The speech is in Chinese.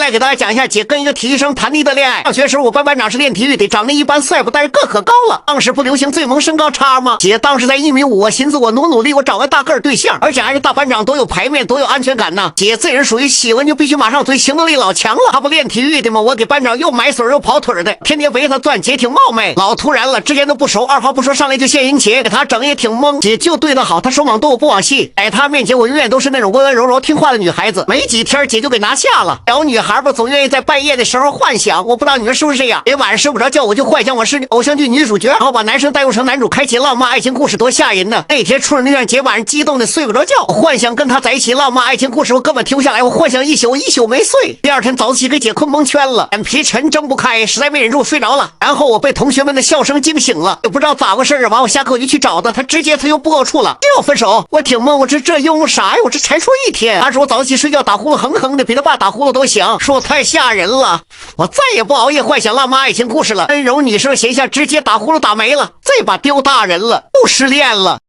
再给大家讲一下姐跟一个体育生谈的恋爱。上学时我班班长是练体育的，长得一般，帅不，但是个可高了。当时不流行最萌身高差吗？姐当时在1.5米，我寻思我努力，我找个大个儿对象，而且还是大班长，多有排面，多有安全感呢。姐这人属于喜欢就必须马上追，行动力老强了。他不练体育的吗？我给班长又买水又跑腿的，天天围他转，姐挺冒昧，老突然了，之前都不熟，二话不说上来就献殷勤，给他整也挺懵。姐就对他好，他手往多我不往细，在他面前我永远都是那种温温柔柔听话的女孩子。没几天姐就给拿下了。小女孩吧，总愿意在半夜的时候幻想，我不知道你们是不是这样，每晚上睡不着觉我就幻想我是偶像剧女主角，然后把男生带入成男主，开启浪漫爱情故事，多吓人呢。那天处了那段，姐晚上激动的睡不着觉，我幻想跟他在一起浪漫爱情故事，我根本停不下来，我幻想一宿没睡。第二天早起给姐困蒙圈了，眼皮沉睁不开，实在没忍住睡着了。然后我被同学们的笑声惊醒了，也不知道咋回事啊。完我下课我就去找他，他直接他又不跟我处了，又要分手。我挺懵，我这用啥呀？我这才说一天。他说我早起睡觉打呼噜哼哼的，比他爸打呼噜都响，说我太吓人了。我再也不熬夜幻想浪漫爱情故事了。温柔女生闲下直接打呼噜打没了，这把丢大人了，不失恋了。